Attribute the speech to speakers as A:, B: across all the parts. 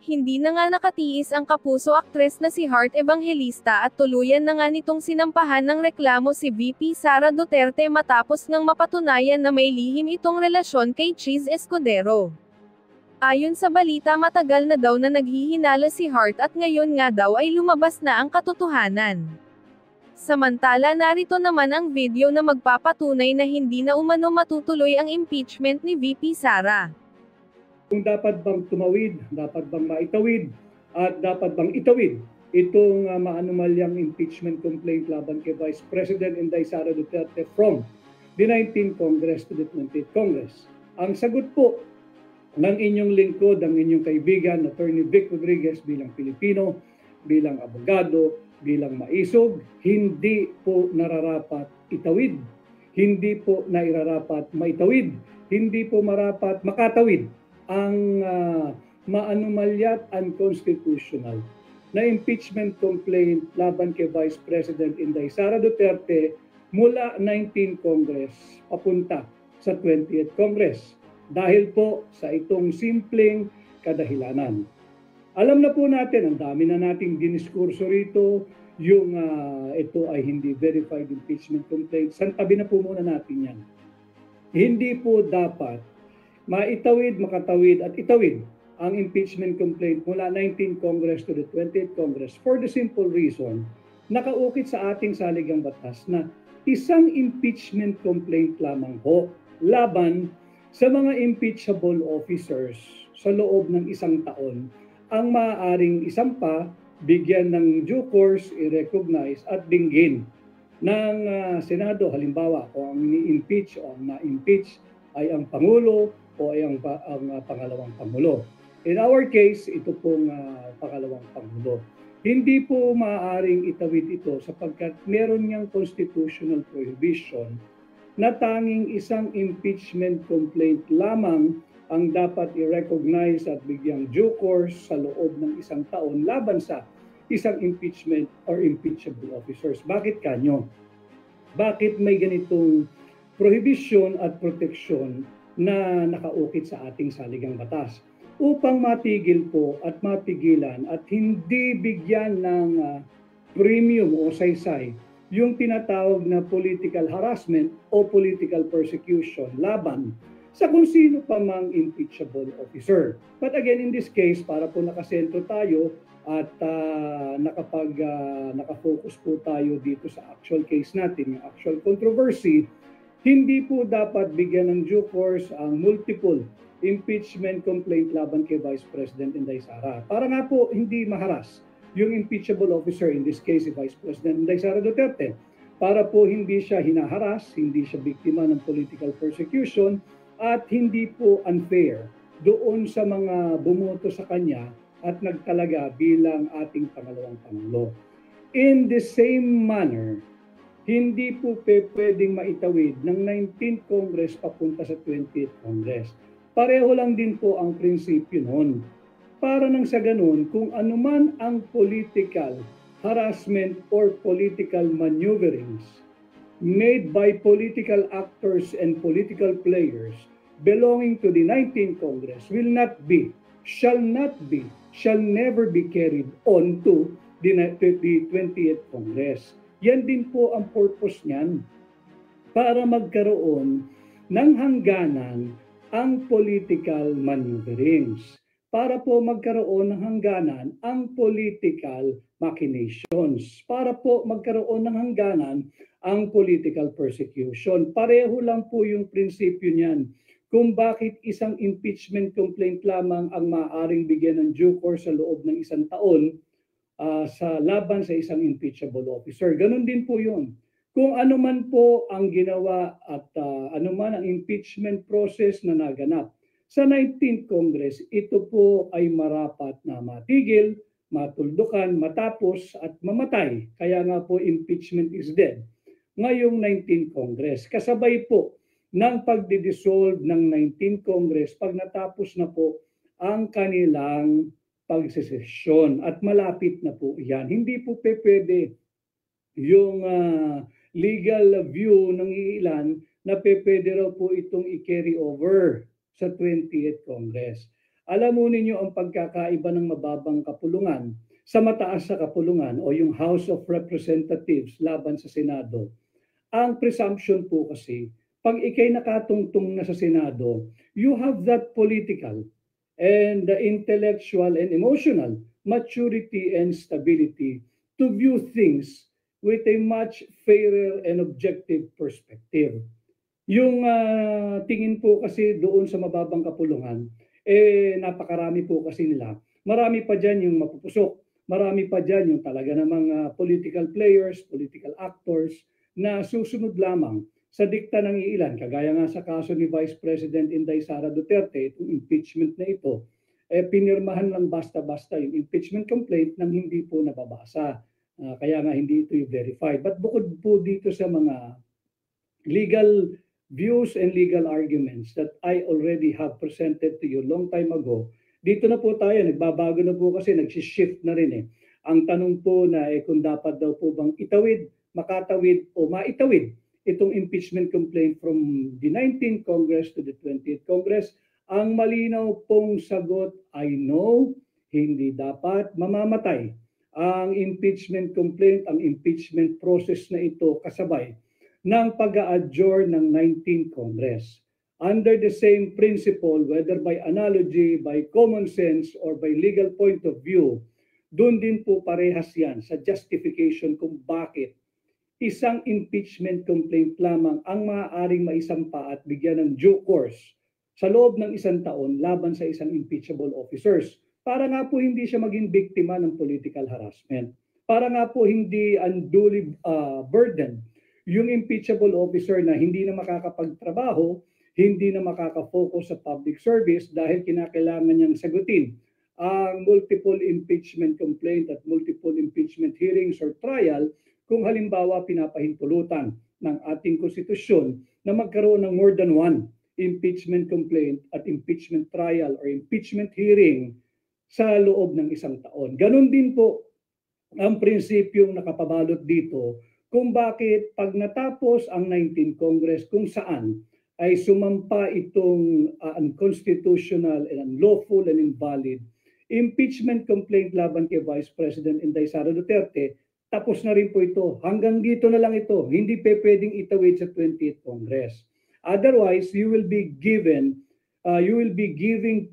A: hindi na nga nakatiis ang kapuso aktres na si Heart Evangelista at tuluyan na nga nitong sinampahan ng reklamo si VP Sara Duterte matapos ngang mapatunayan na may lihim itong relasyon kay Cheese Escudero. Ayon sa balita matagal na daw na naghihinala si Heart at ngayon nga daw ay lumabas na ang katotohanan. Samantala narito naman ang video na magpapatunay na hindi na umano matutuloy ang impeachment ni VP Sara.
B: Kung dapat bang tumawid, dapat bang maitawid, at dapat bang itawid itong maanumalyang impeachment complaint laban kay Vice President Inday Sara Duterte from the 19th Congress to the 20th Congress. Ang sagot po ng inyong lingkod, ang inyong kaibigan, Attorney Vic Rodriguez bilang Pilipino, bilang abogado, bilang maisog, hindi po nararapat itawid. Hindi po nairarapat maitawid. Hindi po marapat makatawid ang maanumalya at unconstitutional na impeachment complaint laban kay Vice President Inday Sara Duterte mula 19th Congress papunta sa 20th Congress dahil po sa itong simpleng kadahilanan. Alam na po natin, ang dami na nating diniskurso rito, yung ito ay hindi verified impeachment complaint. Santabi na po muna natin yan. Hindi po dapat maitawid, makatawid at itawid ang impeachment complaint mula 19th Congress to the 20th Congress for the simple reason, nakaukit sa ating saligang batas na isang impeachment complaint lamang po laban sa mga impeachable officers sa loob ng isang taon ang maaaring isampa, bigyan ng due course, i-recognize at dinggin ng Senado. Halimbawa, kung ang ni-impeach o ang na-impeach ay ang Pangulo o ay ang pangalawang Pangulo. In our case, ito pong pangalawang Pangulo. Hindi po maaaring itawid ito sapagkat meron niyang constitutional prohibition na tanging isang impeachment complaint lamang ang dapat i-recognize at bigyang due course sa loob ng isang taon laban sa isang impeachment or impeachable officers. Bakit kanyo? Bakit may ganitong prohibition at proteksyon na nakaukit sa ating saligang batas? Upang matigil po at mapigilan at hindi bigyan ng premium o saysay yung tinatawag na political harassment o political persecution laban sa kung sino pa mang impeachable officer. But again, in this case, para po nakasentro tayo at nakafocus po tayo dito sa actual case natin, yung actual controversy, hindi po dapat bigyan ng due course ang multiple impeachment complaint laban kay Vice President Inday Sara. Para nga po hindi maharas yung impeachable officer, in this case si Vice President Inday Sara Duterte, para po hindi siya hinaharas, hindi siya biktima ng political persecution, at hindi po unfair doon sa mga bumoto sa kanya at nagtalaga bilang ating pangalawang Pangulo. In the same manner, hindi po pwedeng maitawid ng 19th Congress papunta sa 20th Congress. Pareho lang din po ang prinsipyo noon. Para nang sa ganun, kung anuman ang political harassment or political maneuverings made by political actors and political players belonging to the 19th Congress will not be, shall never be carried on to the 20th Congress. Yan din po ang purpose niyan, para magkaroon ng hangganan ang political maneuverings, para po magkaroon ng hangganan ang political machinations, para po magkaroon ng hangganan ang political persecution. Pareho lang po yung prinsipyo niyan kung bakit isang impeachment complaint lamang ang maaaring bigyan ng due course sa loob ng isang taon sa laban sa isang impeachable officer. Ganon din po yun. Kung ano man po ang ginawa at ano man ang impeachment process na naganap sa 19th Congress, ito po ay marapat na matigil, matuldukan, matapos at mamatay. Kaya nga po impeachment is dead ngayong 19th Congress. Kasabay po ng pagdidissolve ng 19th Congress pag natapos na po ang kanilang pagsesesyon at malapit na po yan. Hindi po pwede yung legal view ng ilan na pwede raw po itong i-carry over sa 20th Congress. Alam mo ninyo ang pagkakaiba ng mababang kapulungan sa mataas na kapulungan o yung House of Representatives laban sa Senado. Ang presumption po kasi, pag ikay nakatungtong na sa Senado, you have that political and the intellectual and emotional maturity and stability to view things with a much fairer and objective perspective. Yung tingin po kasi doon sa mababang kapulungan, napakarami po kasi nila. Marami pa dyan yung mapupusok, marami pa dyan yung talaga namang political players, political actors na susunod lamang sa dikta ng iilan. Kagaya nga sa kaso ni Vice President Inday Sara Duterte, itong impeachment na ito, pinirmahan lang basta-basta yung impeachment complaint nang hindi po nababasa. Kaya nga hindi ito verified. But bukod po dito sa mga legal views and legal arguments that I already have presented to you long time ago, dito na po tayo, nagbabago na po kasi, nagsishift na rin eh. Ang tanong po na kung dapat daw po bang itawid, makatawid o maitawid itong impeachment complaint from the 19th Congress to the 20th Congress, ang malinaw pong sagot ay no, hindi dapat mamamatay ang impeachment complaint, ang impeachment process na ito kasabay ng pag-a-adjourn ng 19th Congress. Under the same principle, whether by analogy, by common sense, or by legal point of view, doon din po parehas yan sa justification kung bakit isang impeachment complaint lamang ang maaaring maisampa at bigyan ng due course sa loob ng 1 taon laban sa isang impeachable officers. Para nga po hindi siya maging biktima ng political harassment. Para nga po hindi unduly burden yung impeachable officer na hindi na makakapagtrabaho, hindi na makaka-focus sa public service dahil kinakailangan niyang sagutin ang multiple impeachment complaint at multiple impeachment hearings or trial kung halimbawa pinapahintulutan ng ating konstitusyon na magkaroon ng more than one impeachment complaint at impeachment trial or impeachment hearing sa loob ng 1 taon. Ganon din po ang prinsipyong nakapabalot dito kung bakit pag natapos ang 19th Congress kung saan ay sumampa itong unconstitutional and unlawful and invalid impeachment complaint laban kay Vice President Inday Sara Duterte, tapos na rin po ito. Hanggang dito na lang ito. Hindi pa pwedeng itawid sa 20th Congress. Otherwise, you will be giving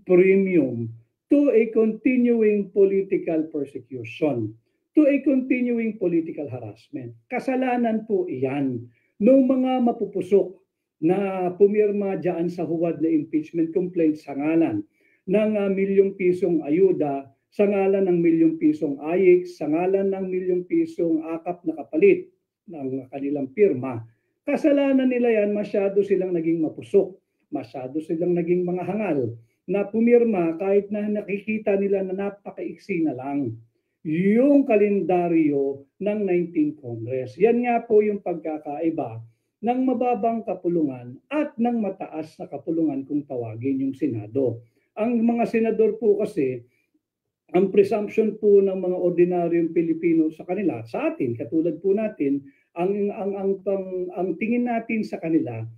B: premium to a continuing political persecution, to a continuing political harassment. Kasalanan po iyan ng mga mapupusok na pumirma dyan sa huwad na impeachment complaint sa ngalan ng milyong pisong ayuda, sa ngalan ng milyong pisong AIC, sa ngalan ng milyong pisong akap na kapalit ng kanilang pirma. Kasalanan nila yan, masyado silang naging mapusok, masyado silang naging mga hangal na pumirma kahit na nakikita nila na napakaiksi na lang yung kalendaryo ng 19th Congress. Yan nga po yung pagkakaiba ng mababang kapulungan at ng mataas na kapulungan kung tawagin yung Senado. Ang mga senador po kasi, ang presumption po ng mga ordinaryong Pilipino sa kanila, sa atin, katulad po natin, ang tingin natin sa kanila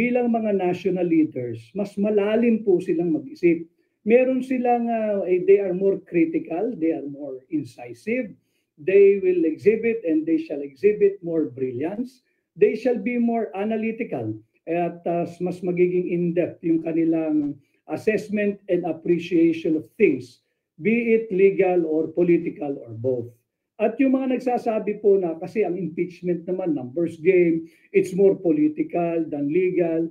B: bilang mga national leaders, mas malalim po silang mag-isip. Meron silang, they are more critical, they are more incisive, they will exhibit and they shall exhibit more brilliance, they shall be more analytical, at mas magiging in-depth yung kanilang assessment and appreciation of things, be it legal or political or both. At yung mga nagsasabi po na kasi ang impeachment naman, numbers game, it's more political than legal,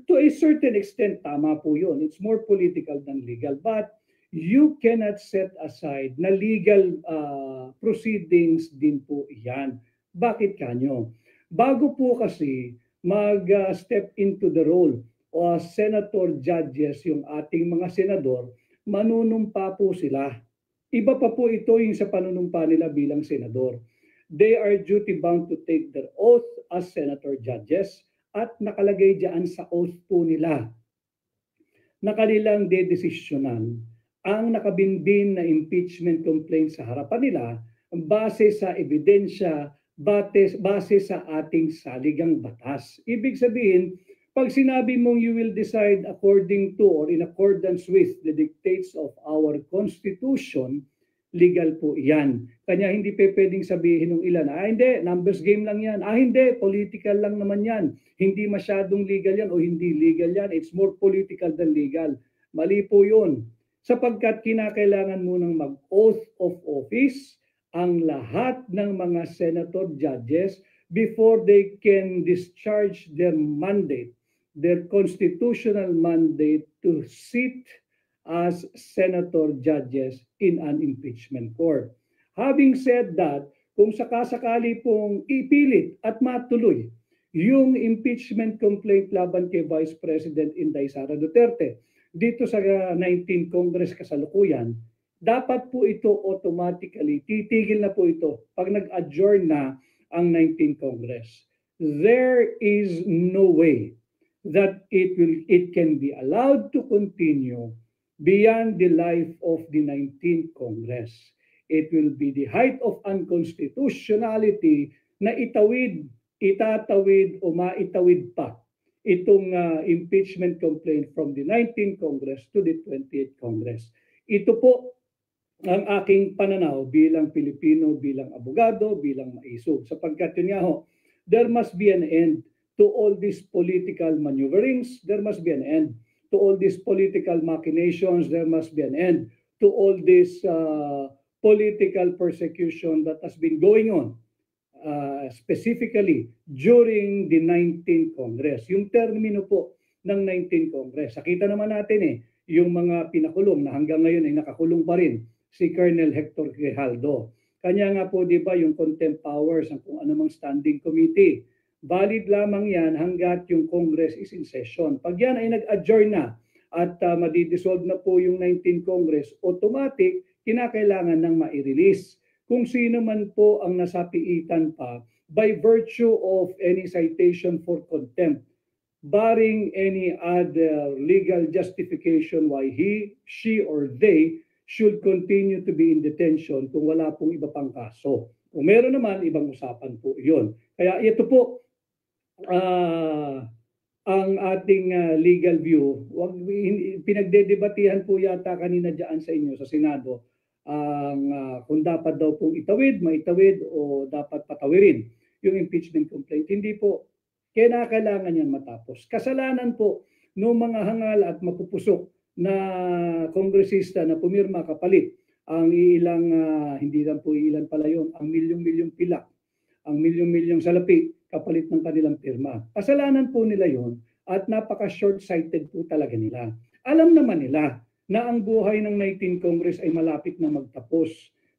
B: to a certain extent, tama po yun. It's more political than legal. But you cannot set aside na legal proceedings din po iyan. Bakit kanyo? Bago po kasi mag-step into the role o senator judges yung ating mga senador, manunumpa po sila. Iba pa po ito yung sa panunumpa nila bilang senador. They are duty bound to take their oath as senator judges at nakalagay diyan sa oath po nila na kanilang dedesisyonan ang nakabinbin na impeachment complaint sa harapan nila base sa ebidensya, base sa ating saligang batas. Ibig sabihin, Pag sinabi mong you will decide according to or in accordance with the dictates of our Constitution, legal po yan. Kanya hindi pwedeng sabihin ng ilan, hindi, numbers game lang yan. Hindi, political lang naman yan. Hindi masyadong legal yan o hindi legal yan. It's more political than legal. Mali po yun. Sapagkat kinakailangan munang mag-oath of office ang lahat ng mga senator judges before they can discharge their mandate, their constitutional mandate to sit as senator judges in an impeachment court. Having said that, kung sakasakali pong ipilit at matuloy yung impeachment complaint laban kay Vice President Inday Sara Duterte dito sa 19th Congress kasalukuyan, dapat po ito automatically, titigil na po ito pag nag-adjourn na ang 19th Congress. There is no way that it can be allowed to continue beyond the life of the 19th Congress. It will be the height of unconstitutionality na itatawid o maitawid pa itong impeachment complaint from the 19th Congress to the 20th Congress. Ito po ang aking pananaw bilang Pilipino, bilang abogado, bilang maisog. Sapagkat yun nga ho, there must be an end to all these political maneuverings. There must be an end to all these political machinations. There must be an end to all this political persecution that has been going on, specifically during the 19th Congress. Yung termino po ng 19th Congress. Nakita naman natin yung mga pinakulong na hanggang ngayon ay nakakulong pa rin, si Colonel Hector Grijaldo. Kanya nga po, di ba, yung contempt powers ng kung anumang standing committee. Valid lamang yan hanggat yung Congress is in session. Pag yan ay nag-adjourn na at madidissolve na po yung 19th Congress, automatic, kinakailangan ng ma-release. Kung sino man po ang nasapiitan pa by virtue of any citation for contempt, barring any other legal justification why he, she, or they should continue to be in detention kung wala pong iba pang kaso. Kung meron naman, ibang usapan po yun. Kaya ito po, ang ating legal view, pinagdedebatihan po yata kanina dyan sa inyo sa Senado kung dapat daw pong itawid, maitawid o dapat patawirin yung impeachment complaint. Hindi po, kailangan yan matapos. Kasalanan po ng mga hangal at mapupusok na kongresista na pumirma kapalit ang ilang, hindi lang po ilan pala yun, ang milyong-milyong pilak, ang milyong-milyong salapi kapalit ng kanilang pirma. Kasalanan po nila yon at napaka-short-sighted po talaga nila. Alam naman nila na ang buhay ng 19th Congress ay malapit na magtapos.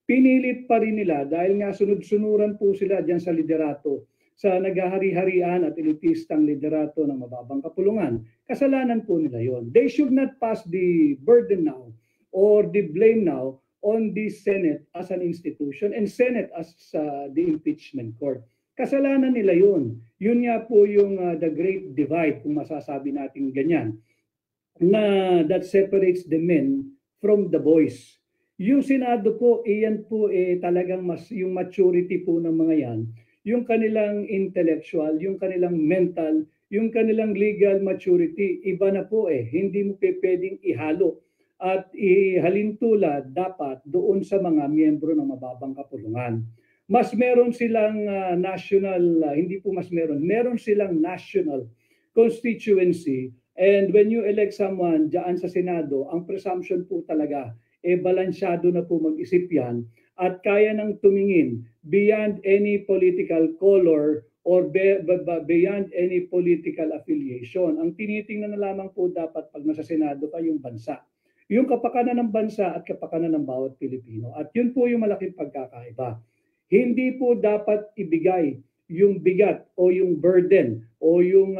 B: Pinilit pa rin nila dahil nga sunod-sunuran po sila dyan sa liderato, sa naghahari-harian at elitistang liderato ng mababang kapulungan. Kasalanan po nila yon. They should not pass the burden now or the blame now on the Senate as an institution and Senate as the impeachment court. Kasalanan nila yun. Yun nga po yung the great divide, kung masasabi natin ganyan, na that separates the men from the boys. Yung Senado po, iyan po talagang yung maturity po ng mga yan, yung kanilang intellectual, yung kanilang mental, yung kanilang legal maturity, iba na po Hindi mo pwedeng ihalo at ihalintulad dapat doon sa mga miyembro ng mababang kapulungan. Mas meron silang meron silang national constituency, and when you elect someone dyan sa Senado, ang presumption po talaga, balansyado na po mag-isip yan at kaya nang tumingin beyond any political color or beyond any political affiliation. Ang tinitingnan na lamang po dapat pag nasa Senado ka yung bansa. Yung kapakanan ng bansa at kapakanan ng bawat Pilipino. At yun po yung malaking pagkakaiba. Hindi po dapat ibigay yung bigat o yung burden o yung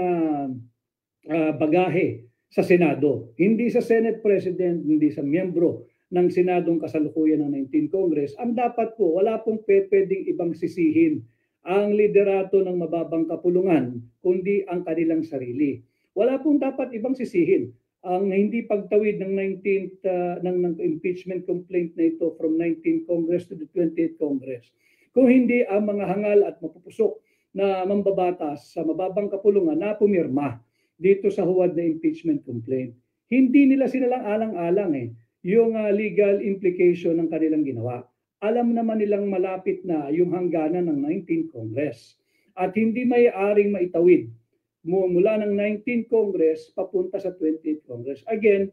B: bagahe sa Senado. Hindi sa Senate President, hindi sa miyembro ng Senadong kasalukuyan ng 19th Congress. Ang dapat po, wala pong pwedeng ibang sisihin ang liderato ng mababang kapulungan, kundi ang kanilang sarili. Wala pong dapat ibang sisihin ang hindi pagtawid ng 19th ng impeachment complaint na ito from 19th Congress to the 20th Congress. Kung hindi ang mga hangal at mapupusok na mambabatas sa mababang kapulungan na pumirma. dito sa huwad na impeachment complaint. Hindi nila sinalang alang-alang yung legal implication ng kanilang ginawa. Alam naman nilang malapit na yung hangganan ng 19th Congress. At hindi may-aring maitawid mula ng 19th Congress papunta sa 20th Congress. Again,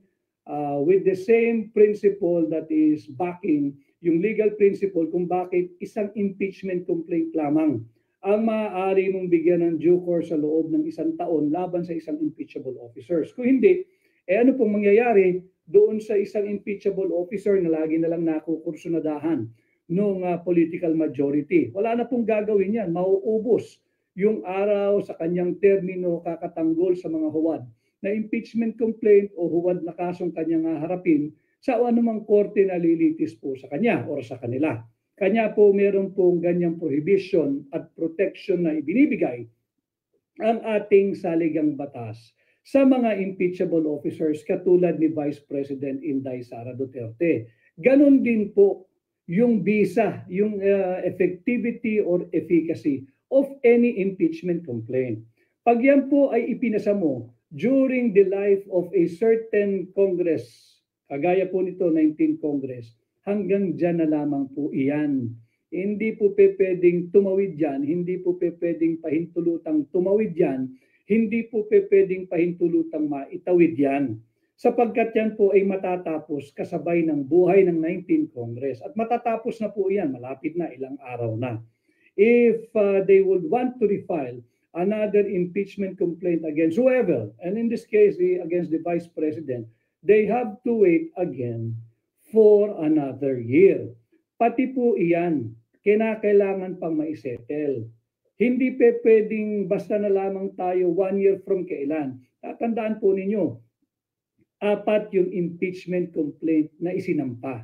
B: with the same principle that is backing yung legal principle kung bakit isang impeachment complaint lamang ang maaari mong bigyan ng due course sa loob ng 1 taon laban sa isang impeachable officers. Kung hindi, ano pong mangyayari doon sa isang impeachable officer na lagi na lang nakukursunadahan ng political majority? Wala na pong gagawin yan. Mauubos yung araw sa kanyang termino kakatanggol sa mga huwad na impeachment complaint o huwad na kasong kanyang harapin sa anumang korte na lilitis po sa kanya o sa kanila. Kanya po meron pong ganyang prohibition at protection na ibinibigay ang ating saligang batas sa mga impeachable officers katulad ni Vice President Inday Sara Duterte. Ganon din po yung visa, yung effectivity or efficacy of any impeachment complaint. Pag yan po ay ipinasa mo during the life of a certain Congress, kagaya po nito 19th Congress, hanggang dyan na lamang po iyan. Hindi po pwedeng tumawid yan, hindi po pwedeng pahintulutang tumawid yan, hindi po pwedeng pahintulutang maitawid yan. Sapagkat yan po ay matatapos kasabay ng buhay ng 19th Congress. At matatapos na po yan, malapit na, ilang araw na. If they would want to refile another impeachment complaint against whoever, and in this case, against the Vice President, they have to wait again for another year. Pati po iyan, kinakailangan pang maisettle. Hindi pwedeng basta na lamang tayo 1 year from kailan. Tatandaan po ninyo, 4 yung impeachment complaint na isinampa.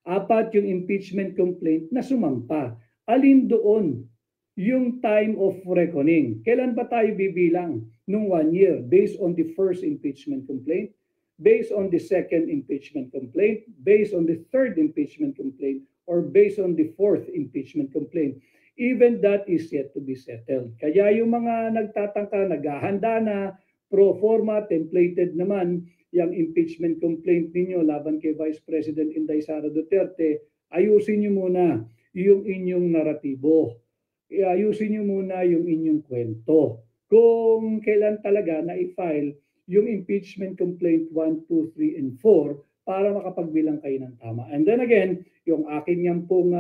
B: 4 yung impeachment complaint na sumampa. Alin doon yung time of reckoning? Kailan ba tayo bibilang nung 1 year? Based on the first impeachment complaint, based on the second impeachment complaint, based on the third impeachment complaint, or based on the fourth impeachment complaint. Even that is yet to be settled. Kaya yung mga nagtatangka, naghahanda na, pro forma, templated naman, yung impeachment complaint ninyo laban kay Vice President Inday Sara Duterte, ayusin nyo muna yung inyong naratibo. Ayusin nyo muna yung inyong kwento. Kung kailan talaga na i-file yung impeachment complaint 1, 2, 3, and 4 para makapagbilang kayo ng tama. And then again, yung akin yan pong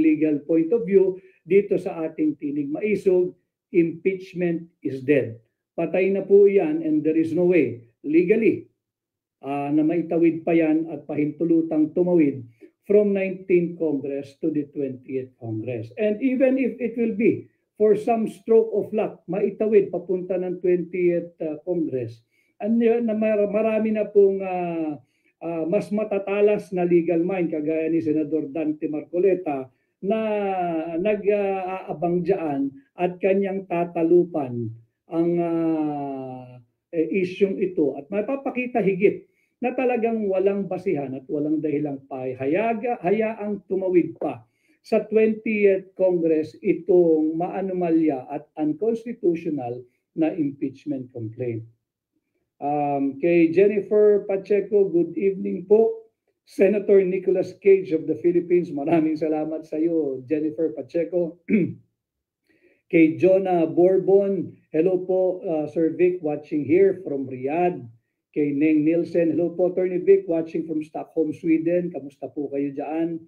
B: legal point of view dito sa ating tinig maisog, impeachment is dead. Patay na po yan and there is no way legally na maitawid pa yan at pahintulutang tumawid from 19th Congress to the 20th Congress. And even if it will be for some stroke of luck, maitawid papunta ng 20th Congress. And marami na pong mas matatalas na legal mind, kagaya ni Senador Dante Marcoleta, na nag-aabang dyan at kanyang tatalupan ang isyong ito. At mapapakita higit na talagang walang basihan at walang dahilang hayaang tumawid pa sa 20th Congress itong maanomalya at unconstitutional na impeachment complaint. Kay Jennifer Pacheco, good evening po. Senator Nicolas Cage of the Philippines, maraming salamat sa iyo, Jennifer Pacheco. Kay Jonah Bourbon, hello po, Sir Vic, watching here from Riyadh. Kay Neng Nielsen, hello po, Attorney Vic, watching from Stockholm, Sweden. Kamusta po kayo dyan?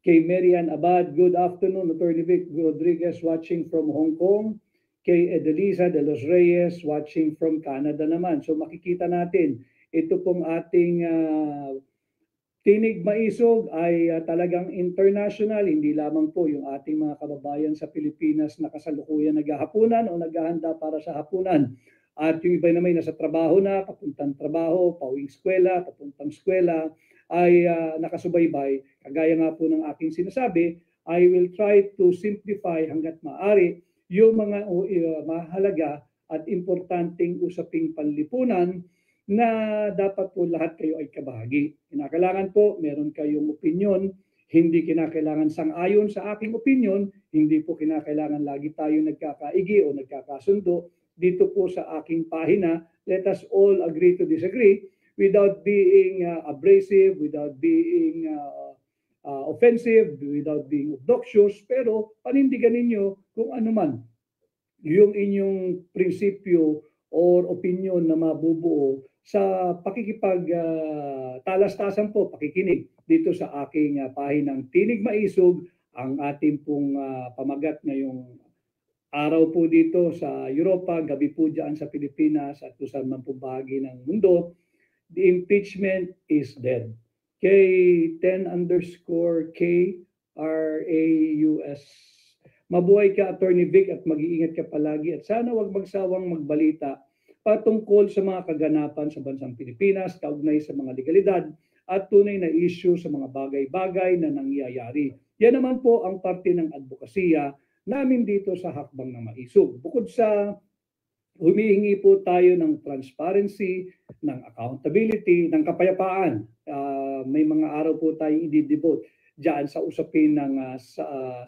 B: Kay Marian Abad, good afternoon, Attorney Vic Rodriguez, watching from Hong Kong. Kay Edelisa de los Reyes, watching from Canada naman. So makikita natin, ito pong ating tinig maisog ay talagang international, hindi lamang po yung ating mga kababayan sa Pilipinas na kasalukuyan naghahapunan o naghahanda para sa hapunan. At yung iba naman nasa trabaho na, papuntang trabaho, pauwing eskwela, papuntang eskwela, ay nakasubaybay. Kagaya nga po ng aking sinasabi, I will try to simplify hanggat maaari yung mga mahalaga at importanteng usaping panlipunan na dapat po lahat kayo ay kabahagi. Kinakailangan po meron kayong opinion, hindi kinakailangan sang-ayon sa aking opinion, hindi po kinakailangan lagi tayo nagkakaigi o nagkakasundo, dito po sa aking pahina. Let us all agree to disagree without being abrasive, without being offensive, without being obnoxious, pero panindigan ninyo kung ano man yung inyong prinsipyo or opinion na mabubuo sa talastasan po, pakikinig dito sa aking pahinang Tinig Maisog, ang ating pong pamagat ngayong araw po dito sa Europa, gabi po dyan sa Pilipinas at kung saan man po bahagi ng mundo. The impeachment is dead. K10_KRAUS. Mabuhay ka, Attorney Vic, at mag-iingat ka palagi at sana wag magsawang magbalita patungkol sa mga kaganapan sa bansang Pilipinas, kaugnay sa mga legalidad at tunay na issue sa mga bagay-bagay na nangyayari. Yan naman po ang parte ng advokasya namin dito sa Hakbang na Maisog. Bukod sa humihingi po tayo ng transparency, ng accountability, ng kapayapaan. May mga araw po tayong i-devote diyan sa usapin ng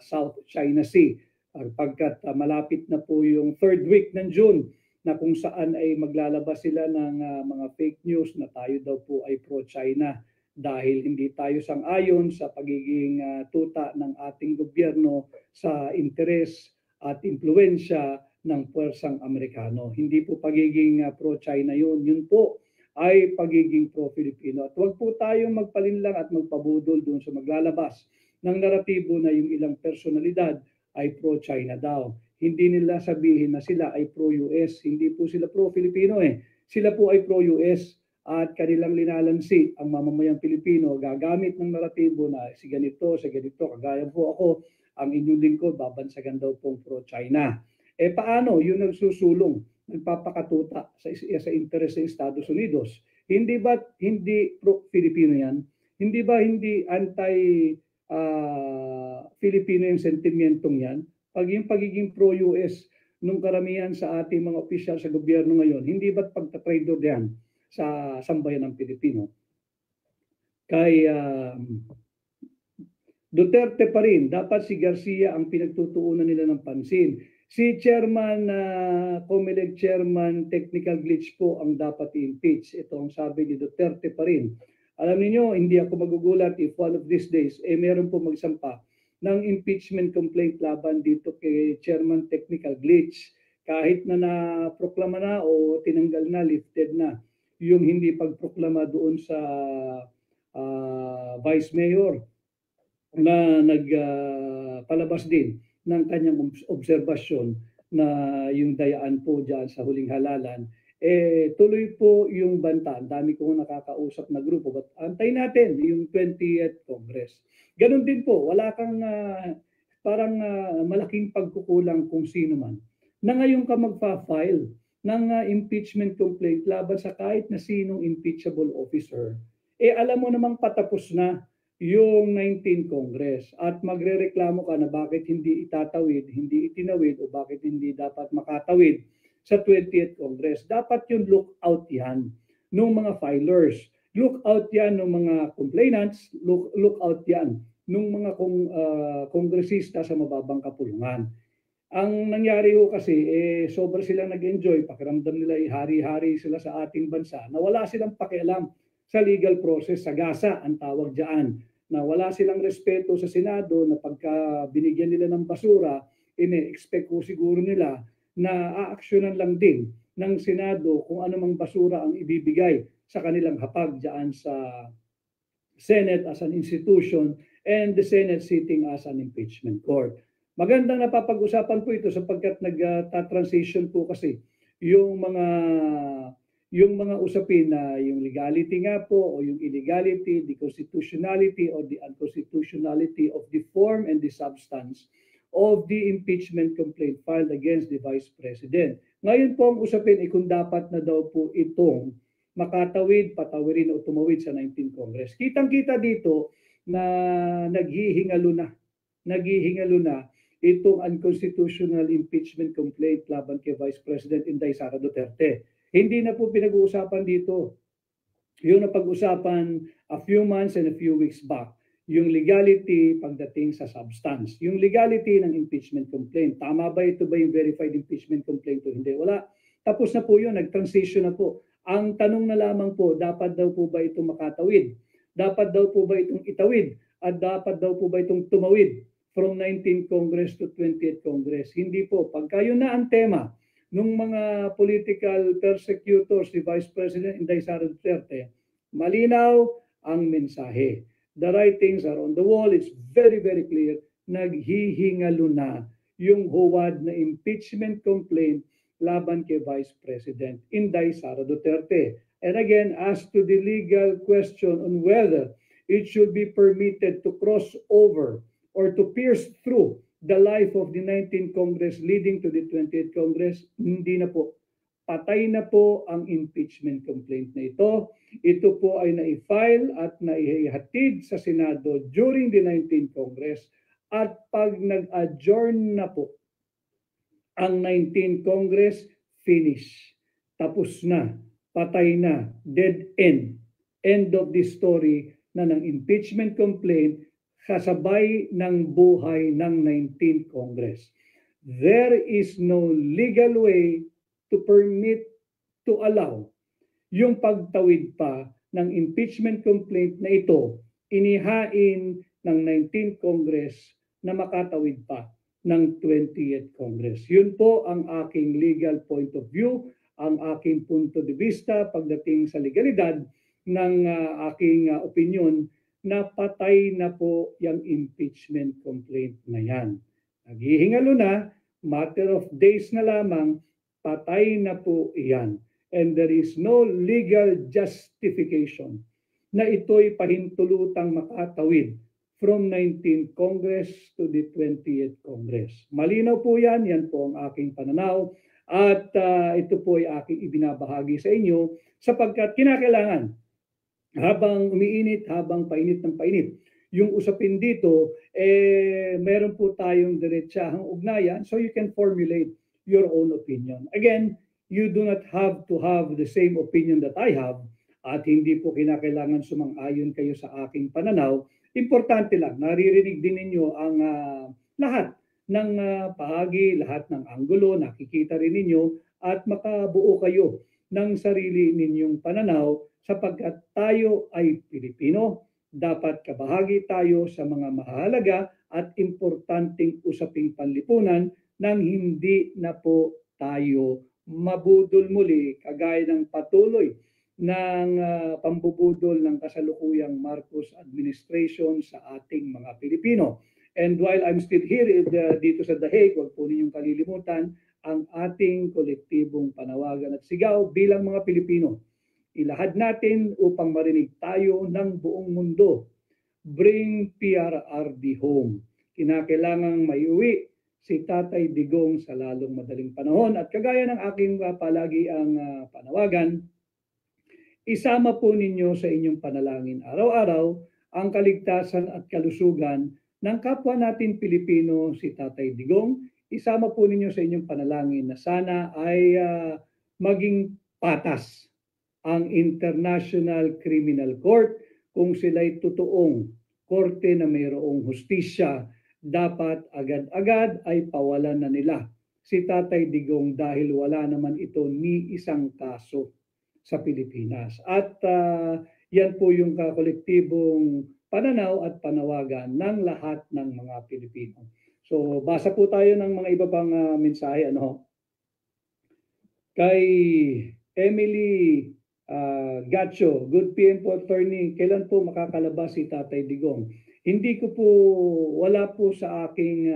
B: South China Sea. Pagkat malapit na po yung third week ng June na kung saan ay maglalabas sila ng mga fake news na tayo daw po ay pro-China dahil hindi tayo sang-ayon sa pagiging tuta ng ating gobyerno sa interes at impluensya ng puwersang Amerikano. Hindi po pagiging pro-China yun. Yun po ay pagiging pro-Filipino. At huwag po tayong magpalinlang at magpabudol doon sa maglalabas ng naratibo na yung ilang personalidad ay pro-China daw. Hindi nila sabihin na sila ay pro-US. Hindi po sila pro-Filipino eh. Sila po ay pro-US at kanilang linalansi ang mamamayang Pilipino gagamit ng naratibo na si ganito, kagaya po ako, ang inyong lingkod, babansagan daw pong pro-China. Eh paano? Yun ang susulong, nagpapakatuta sa interes ng Estados Unidos. Hindi ba hindi pro-Filipino yan? Hindi ba hindi anti-Filipino yung sentimentong yan? Pag yung pagiging pro-US nung karamihan sa ating mga opisyal sa gobyerno ngayon, hindi ba't pagtatraidor yan sa sambayan ng Pilipino? Kay Duterte pa rin, dapat si Garcia ang pinagtutuunan nila ng pansin. Si Chairman, COMELEC Chairman, technical glitch po ang dapat i-impeach. Ito ang sabi ni Duterte pa rin. Alam niyo, hindi ako magugulat if one of these days, meron po magsampa ng impeachment complaint laban dito kay Chairman Technical Glitch. Kahit na naproklama na o tinanggal na, lifted na, yung hindi pagproklama doon sa Vice Mayor na nagpalabas din ng kanyang obserbasyon na yung dayaan po dyan sa huling halalan, tuloy po yung banta. Ang dami kong nakakausap na grupo, but antay natin yung 20th Congress. Ganon din po, wala kang parang malaking pagkukulang kung sino man na ngayon ka magpa-file ng impeachment complaint laban sa kahit na sinong impeachable officer. Alam mo namang patapos na yung 19th Congress at magrereklamo ka na bakit hindi itatawid, hindi itinawid o bakit hindi dapat makatawid sa 20th Congress. Dapat yung look out yan ng mga filers. Look out yan ng mga complainants, look out yan ng mga kongresista sa mababang kapulungan. Ang nangyari ho kasi, sobra silang nag-enjoy, pakiramdam nila hari-hari sila sa ating bansa, na wala silang pakialam sa legal process, sa gasa ang tawag dyan, na wala silang respeto sa Senado na pagka binigyan nila ng basura, ine-expect ko siguro nila na aaksyonan lang din ng Senado kung anumang basura ang ibibigay sa kanilang hapag dyan sa Senate as an institution and the Senate sitting as an impeachment court. Magandang napapag-usapan po ito sapagkat nag-transition po kasi yung mga usapin na yung legality nga po o yung illegality, the constitutionality or the unconstitutionality of the form and the substance of the impeachment complaint filed against the Vice President. Ngayon po ang usapin ay kung dapat na daw po itong makatawid, patawirin o tumawid sa 19th Congress. Kitang-kita dito na naghihingalo na itong unconstitutional impeachment complaint laban kay Vice President Inday Sara Duterte. Hindi na po pinag-uusapan dito yung napag-usapan a few months and a few weeks back. yung legality pagdating sa substance. Yung legality ng impeachment complaint. Tama ba ito ba yung verified impeachment complaint o hindi? Wala. Tapos na po yun, nag-transition na po. Ang tanong na lamang po, dapat daw po ba itong makatawid? Dapat daw po ba itong itawid? At dapat daw po ba itong tumawid from 19th Congress to 20th Congress? Hindi po. Pagka yun na ang tema nung mga political persecutors si Vice President Inday Sara Duterte, malinaw ang mensahe. The writings are on the wall. It's very, very clear. Naghihingalo na yung huwad na impeachment complaint laban kay Vice President Inday Sara Duterte. And again, as to the legal question on whether it should be permitted to cross over or to pierce through the life of the 19th Congress leading to the 20th Congress, hindi na po. Patay na po ang impeachment complaint na ito. Ito po ay na-file at naihatid sa Senado during the 19th Congress. At pag nag-adjourn na po ang 19th Congress, finish. Tapos na, patay na, dead end. End of the story na ng impeachment complaint kasabay ng buhay ng 19th Congress. There is no legal way to permit, to allow yung pagtawid pa ng impeachment complaint na ito, inihain ng 19th Congress na makatawid pa ng 20th Congress. Yun po ang aking legal point of view, ang aking punto de vista pagdating sa legalidad ng aking opinion na patay na po yung impeachment complaint na yan. Naghihingalo na, matter of days na lamang, patay na po iyan. And there is no legal justification na ito'y pahintulutang makatawid from 19th Congress to the 20th Congress. Malinaw po yan, yan po ang aking pananaw at ito po ay aking ibinabahagi sa inyo sapagkat kinakailangan habang umiinit, habang painit ng painit. Yung usapin dito, meron po tayong diretsahang ugnayan so you can formulate your own opinion. Again, you do not have to have the same opinion that I have at hindi po kinakailangan sumang-ayon kayo sa aking pananaw. Importante lang, naririnig din ninyo ang lahat ng bahagi, lahat ng anggulo, nakikita rin ninyo at makabuo kayo ng sarili ninyong pananaw sapagkat tayo ay Pilipino, dapat kabahagi tayo sa mga mahalaga at importanteng usaping panlipunan nang hindi na po tayo mabudol muli kagaya ng patuloy ng pambubudol ng kasalukuyang Marcos administration sa ating mga Pilipino. And while I'm still here dito sa The Hague, huwag po ninyong kalilimutan ang ating kolektibong panawagan at sigaw bilang mga Pilipino. Ilahad natin upang marinig tayo ng buong mundo. Bring PRRD home. Kinakailangang maiuwi si Tatay Digong sa lalong madaling panahon. At kagaya ng aking palagi ang panawagan, isama po ninyo sa inyong panalangin araw-araw ang kaligtasan at kalusugan ng kapwa natin Pilipino si Tatay Digong. Isama po ninyo sa inyong panalangin na sana ay maging patas ang International Criminal Court kung sila'y totoong korte na mayroong hustisya, dapat agad-agad ay pawalan na nila si Tatay Digong dahil wala naman ito ni isang kaso sa Pilipinas. At yan po yung kolektibong pananaw at panawagan ng lahat ng mga Pilipino. So basa po tayo ng mga iba pang mensahe. Kay Emily Gacho, good PM po attorney, kailan po makakalabas si Tatay Digong? Hindi ko po, wala po sa aking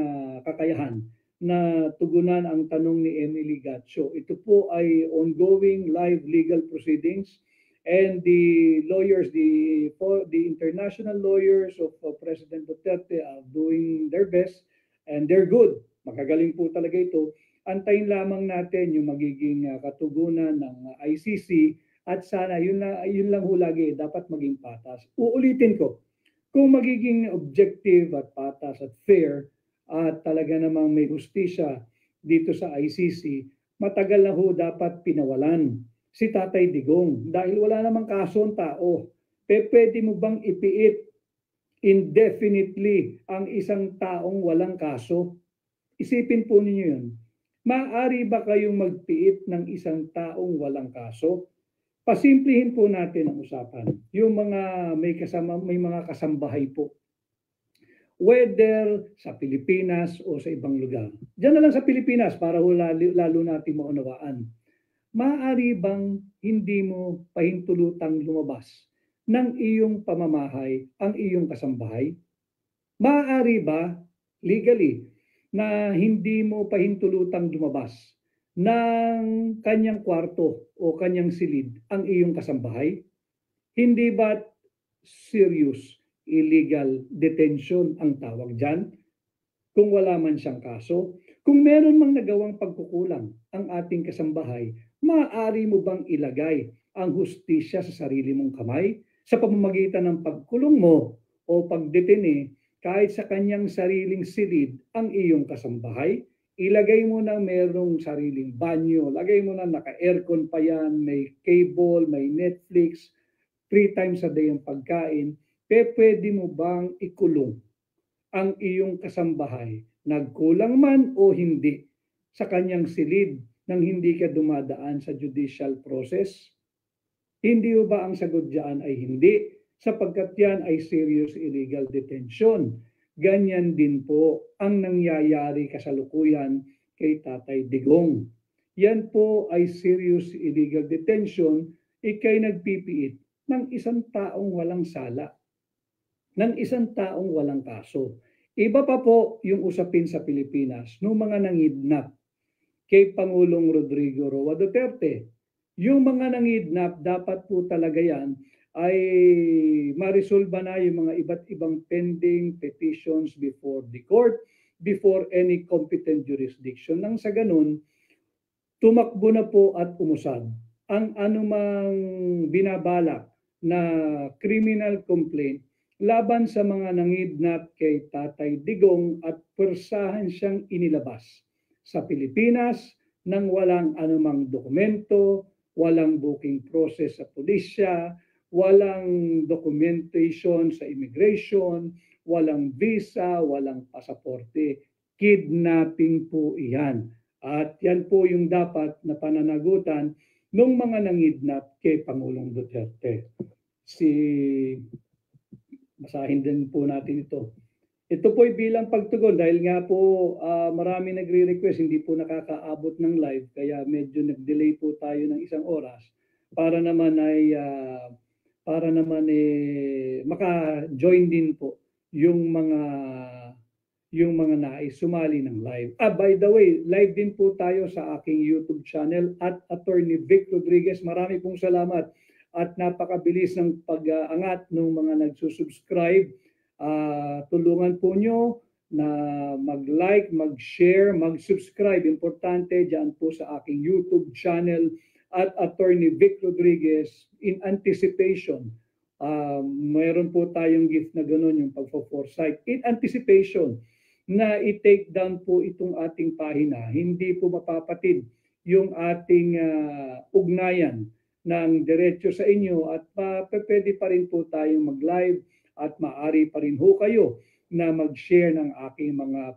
B: kakayahan na tugunan ang tanong ni Emily Gacho. Ito po ay ongoing live legal proceedings and the lawyers, the international lawyers of President Duterte are doing their best and they're good. Makagaling po talaga ito. Antayin lamang natin yung magiging katugunan ng ICC at sana yun lang ho lagi dapat maging patas. Uulitin ko, kung magiging objective at patas at fair at talaga namang may hustisya dito sa ICC, matagal na ho dapat pinawalan si Tatay Digong dahil wala namang kaso ang tao. Pwede mo bang ipiit indefinitely ang isang taong walang kaso. Isipin po ninyo yun. Maaari ba kayong magpiit ng isang taong walang kaso? Pasimplihin po natin ang usapan. Yung mga may mga kasambahay po. Whether sa Pilipinas o sa ibang lugar. Diyan na lang sa Pilipinas para lalo natin maunawaan. Maaari bang hindi mo pahintulutang lumabas ng iyong pamamahay ang iyong kasambahay? Maaari ba legally na hindi mo pahintulutang lumabas ng kanyang kwarto o kanyang silid ang iyong kasambahay? Hindi ba serious illegal detention ang tawag dyan? Kung wala man siyang kaso, kung meron mang nagawang pagkukulang ang ating kasambahay, maaari mo bang ilagay ang hustisya sa sarili mong kamay sa pamamagitan ng pagkulong mo o pagdetene kahit sa kanyang sariling silid ang iyong kasambahay? Ilagay mo na merong sariling banyo, lagay mo na naka-aircon pa yan, may cable, may Netflix, 3 times a day ang pagkain, pwede mo bang ikulong ang iyong kasambahay, nagkulang man o hindi, sa kanyang silid nang hindi ka dumadaan sa judicial process? Hindi ba ang sagot diyan ay hindi, sapagkat yan ay serious illegal detention. Ganyan din po ang nangyayari kasalukuyan kay Tatay Digong. Yan po ay serious illegal detention, ikay nagpipiit ng isang taong walang sala, ng isang taong walang kaso. Iba pa po yung usapin sa Pilipinas nung mga nangidnap kay Pangulong Rodrigo Roa Duterte. Yung mga nangidnap, dapat po talaga yan ay ma-resolve na yung mga iba't ibang pending petitions before the court, before any competent jurisdiction. Nang sa ganun, tumakbo na po at umusad ang anumang binabalak na criminal complaint laban sa mga nangidnap kay Tatay Digong at persahan siyang inilabas sa Pilipinas nang walang anumang dokumento, walang booking process sa pulisya, walang documentation sa immigration, walang visa, walang pasaporte. Kidnapping po iyan. At yan po yung dapat na pananagutan ng mga nangidnap kay Pangulong Duterte. Basahin din po natin ito. Ito po ay bilang pagtugon dahil nga po marami nagre-request, hindi po nakakaabot ng live, kaya medyo nag-delay po tayo ng 1 oras para naman ay maka-join din po yung mga nais sumali ng live. By the way, live din po tayo sa aking YouTube channel at Attorney Vic Rodriguez. Marami pong salamat at napakabilis ng pag-angat ng mga nagsusubscribe. Tulungan po nyo na mag-like, mag-share, mag-subscribe. Importante dyan po sa aking YouTube channel at Attorney Vic Rodriguez in anticipation. Mayroon po tayong gift na gano'n, yung pagpo-foresight. In anticipation na i-take down po itong ating pahina, hindi po mapapatid yung ating ugnayan ng diretso sa inyo at pwede pa rin po tayong mag-live at maaari pa rin ho kayo na mag-share ng aking mga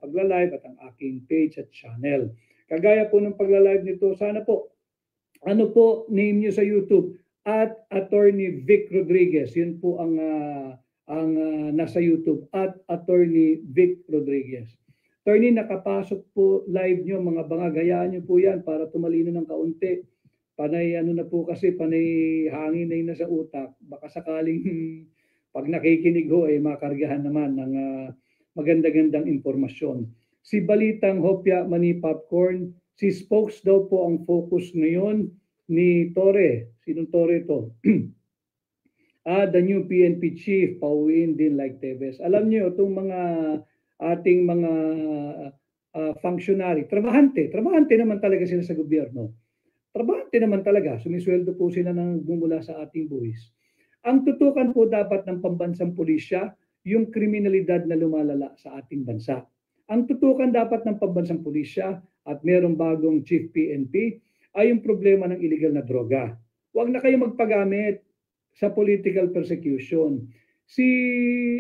B: pagla-live at ang aking page at channel. Kagaya po ng pagla-live nito, sana po, ano po name nyo sa YouTube? At Attorney Vic Rodriguez. Yun po ang nasa YouTube, at Attorney Vic Rodriguez. Attorney, nakapasok po live nyo, mga banga, gayaan nyo po yan para tumalino ng kaunti. Panay na po kasi, panay hangin na yun na sa utak. Baka sakaling pag nakikinig ho ay makargahan naman ng maganda-gandang impormasyon. Si Balitang Hopya Mani Popcorn, si Spokes daw po ang focus ngayon ni Torre. Sinong Torre to? The new PNP chief, pauwiin din like Tevez. Alam niyo, itong mga ating mga functionary, trabahante naman talaga sila sa gobyerno. Trabahante naman talaga, sumisweldo po sila ng bumula sa ating buwis. Ang tutukan po dapat ng pambansang pulisya, yung kriminalidad na lumalala sa ating bansa. Ang tutukan dapat ng pambansang pulisya at merong bagong chief PNP ay yung problema ng illegal na droga. Huwag na kayo magpagamit sa political persecution. si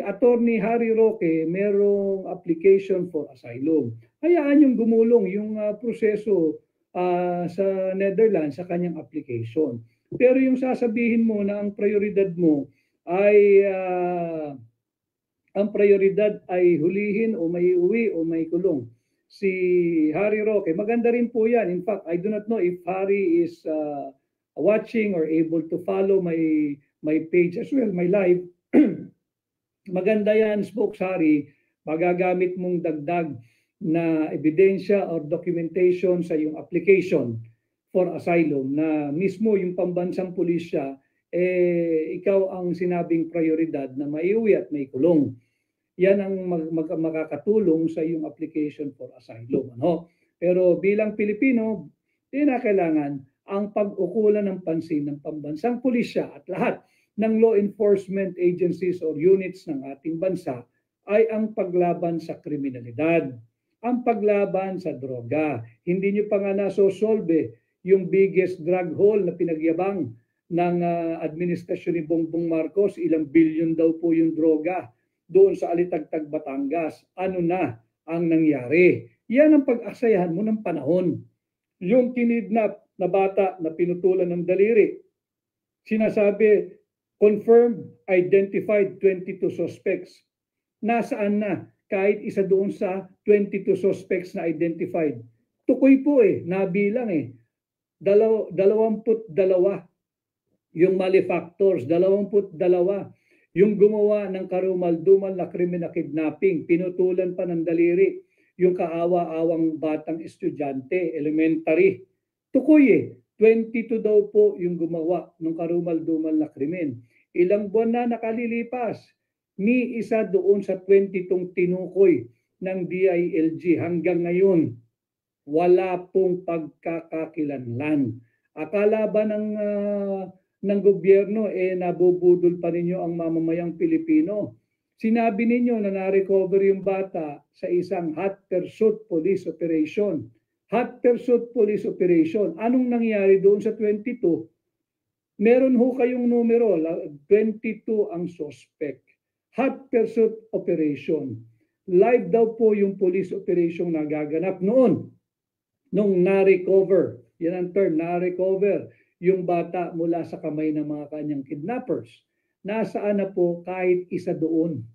B: Attorney Harry Roque merong application for asylum. Hayaan yung gumulong yung proseso sa Netherlands sa kanyang application. Pero yung sasabihin mo na ang prioridad mo ay hulihin o may uwi o may kulong si Harry Roque. Maganda rin po yan. In fact, I do not know if Harry is watching or able to follow my page as well, my live. Maganda yan, Spokes Harry. Magagamit mong dagdag na ebidensya or documentation sa iyong application for asylum na mismo yung pambansang pulisya, ikaw ang sinabing prioridad na maiuwi at may kulong. Yan ang makakatulong sa iyong application for asylum. Ano? Pero bilang Pilipino, kailangan ang pag-ukulan ng pansin ng pambansang pulisya at lahat ng law enforcement agencies or units ng ating bansa ay ang paglaban sa kriminalidad, ang paglaban sa droga. Hindi nyo pa nga nasosolve yung biggest drug haul na pinagyabang ng administrasyon ni Bongbong Marcos. Ilang bilyon daw po yung droga doon sa Alitagtag, Batangas. Ano na ang nangyari? Yan ang pag-aksayahan mo ng panahon. Yung kinidnap na bata na pinutulan ng daliri, sinasabi, confirmed, identified 22 suspects. Nasaan na? Kahit isa doon sa 22 suspects na identified. Tukoy po nabilang 22 yung malefactors, 22 yung gumawa ng karumal-dumal na krimen na kidnapping, pinutulan pa ng daliri yung kaawa-awang batang estudyante, elementary. Tukoy 22 daw po yung gumawa ng karumal-dumal na krimen. Ilang buwan na nakalilipas, ni isa doon sa 22 tinukoy ng DILG hanggang ngayon, wala pong pagkakakilanlan. Akala ba ng gobyerno nabubudol pa ninyo ang mamamayang Pilipino? Sinabi ninyo na na-recover yung bata sa isang hot pursuit police operation. Hot pursuit police operation. Anong nangyari doon sa 22? Meron ho kayong numero, 22 ang suspect. Hot pursuit operation. Live daw po yung police operation na gaganap noon. Nung na-recover, yan ang term, na-recover yung bata mula sa kamay ng mga kanyang kidnappers. Nasaan na po kahit isa doon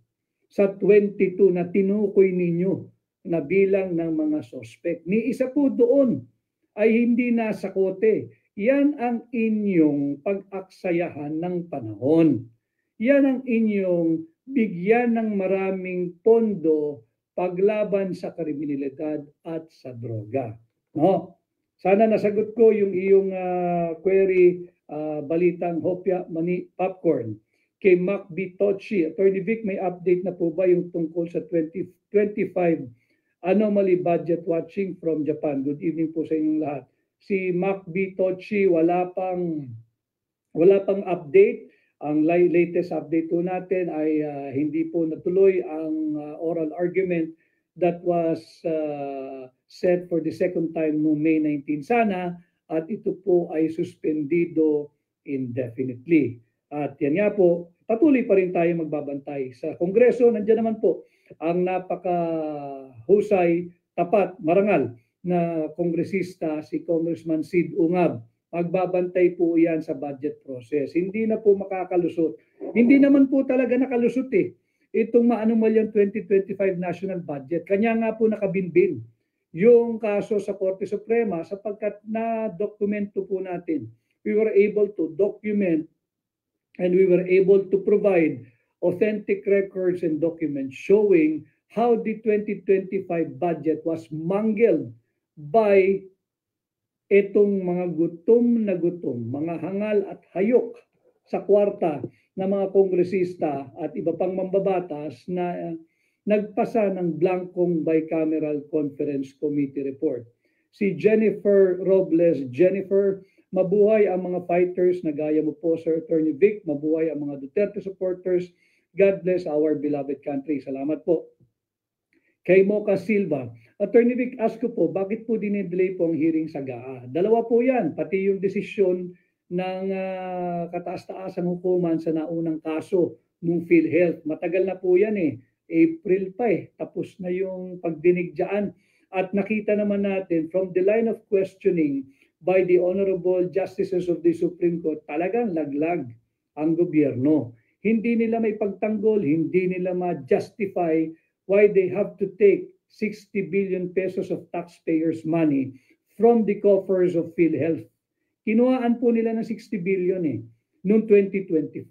B: sa 22 na tinukoy ninyo na bilang ng mga suspect. Ni isa po doon ay hindi nasa kote. Yan ang inyong pag-aksayahan ng panahon. Yan ang inyong bigyan ng maraming pondo paglaban sa kriminalidad at sa droga. No? Sana nasagot ko yung iyong query, balitang Hopya Mani Popcorn. Kay Mac B. Tochi, Attorney Vic, may update na po ba yung tungkol sa 2025 anomaly budget watching from Japan? Good evening po sa inyong lahat. Si Mac B. Tochi, wala pang update. Ang latest update po natin ay hindi po natuloy ang oral argument that was set for the second time noong May 19 sana, at ito po ay suspendido indefinitely. At yan nga po, patuloy pa rin tayo magbabantay. Sa Kongreso, nandiyan naman po ang napakahusay, tapat, marangal na kongresista, si Congressman Sid Ungab. Magbabantay po yan sa budget process. Hindi na po makakalusot. Hindi naman po talaga nakalusot itong maanumalyang 2025 national budget. Kanya nga po nakabinbin yung kaso sa Korte Suprema sapagkat na-dokumento po natin. We were able to document and we were able to provide authentic records and documents showing how the 2025 budget was mangled by itong mga gutom na gutom, mga hangal at hayok sa kwarta ng mga kongresista at iba pang mambabatas na nagpasa ng blankong bicameral conference committee report. Si Jennifer Robles. Jennifer, mabuhay ang mga fighters na gaya mo po, Sir Attorney Vic. Mabuhay ang mga Duterte supporters. God bless our beloved country. Salamat po. Kay Mocha Silva. Attorney Vic, ask ko po, bakit po dinidelay po ang hearing sa GAA? Dalawa po yan, pati yung desisyon ng kataas-taasang hukuman sa naunang kaso ng PhilHealth. Matagal na po yan eh. April pa eh. Tapos na yung pagdinig dyan. At nakita naman natin from the line of questioning by the Honorable Justices of the Supreme Court, talagang laglag ang gobyerno. Hindi nila may pagtanggol, hindi nila ma-justify why they have to take 60 billion pesos of taxpayers' money from the coffers of PhilHealth. Kinuhaan po nila ng 60 billion eh, noong 2024.